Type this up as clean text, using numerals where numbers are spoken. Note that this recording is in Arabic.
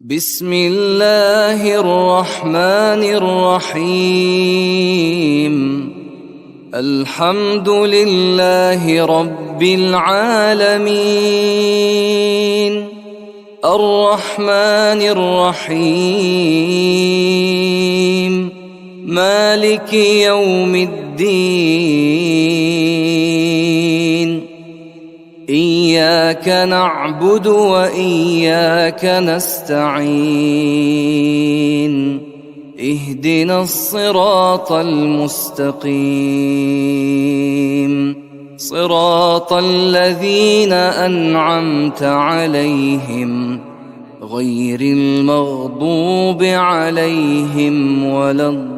بسم الله الرحمن الرحيم. الحمد لله رب العالمين، الرحمن الرحيم، مالك يوم الدين. إياك نعبد وإياك نستعين، اهدنا الصراط المستقيم، صراط الذين أنعمت عليهم غير المغضوب عليهم ولا الضالين.